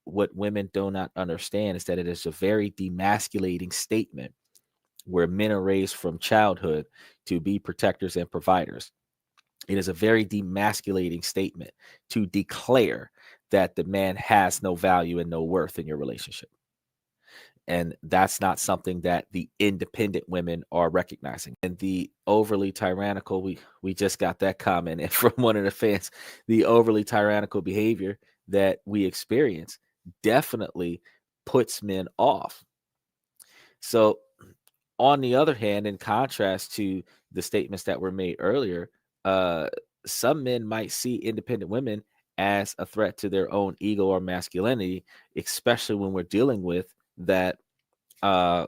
what women do not understand is that it is a very demasculating statement where men are raised from childhood to be protectors and providers. It is a very demasculating statement to declare that the man has no value and no worth in your relationship. And that's not something that the independent women are recognizing. And the overly tyrannical, we just got that comment in from one of the fans. The overly tyrannical behavior that we experience definitely puts men off. So, on the other hand, in contrast to the statements that were made earlier, uh, some men might see independent women as a threat to their own ego or masculinity, especially when we're dealing with that uh,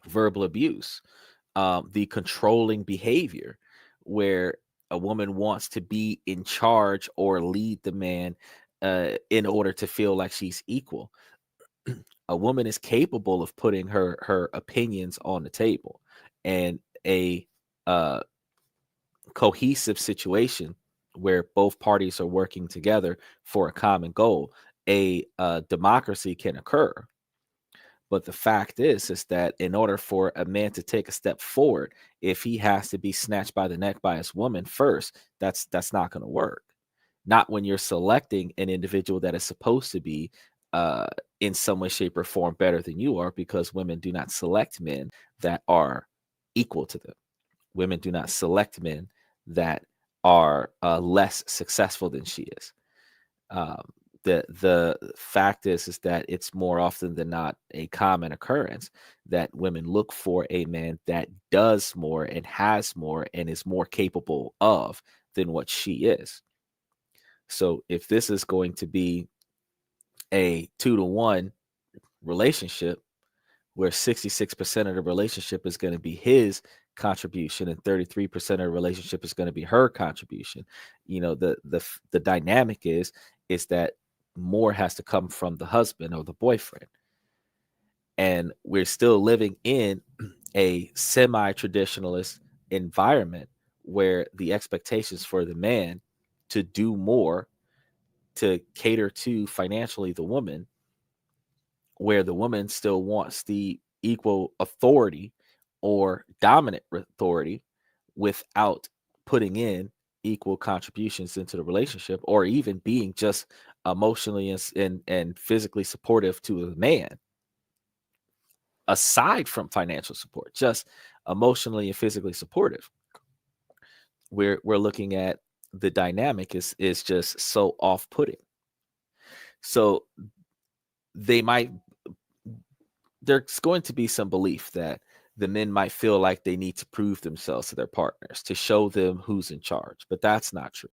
verbal abuse, the controlling behavior, where a woman wants to be in charge or lead the man in order to feel like she's equal. A woman is capable of putting her opinions on the table, and a uh, cohesive situation where both parties are working together for a common goal. A democracy can occur. But the fact is that in order for a man to take a step forward, if he has to be snatched by the neck by his woman first, that's not going to work. Not when you're selecting an individual that is supposed to be uh, in some way, shape, or form better than you are, because women do not select men that are equal to them. Women do not select men that are less successful than she is. Um, the fact is that it's more often than not a common occurrence that women look for a man that does more and has more and is more capable of than what she is. So if this is going to be a 2-to-1 relationship where 66% of the relationship is going to be his contribution and 33% of the relationship is going to be her contribution, the dynamic is that more has to come from the husband or the boyfriend. And we're still living in a semi-traditionalist environment where the expectations for the man to do more to cater to financially the woman, where the woman still wants the equal authority or dominant authority without putting in equal contributions into the relationship, or even being just emotionally and physically supportive to a man, aside from financial support, just emotionally and physically supportive. We're looking at the dynamic is just so off-putting. So they might there's going to be some belief that the men might feel like they need to prove themselves to their partners to show them who's in charge, but that's not true.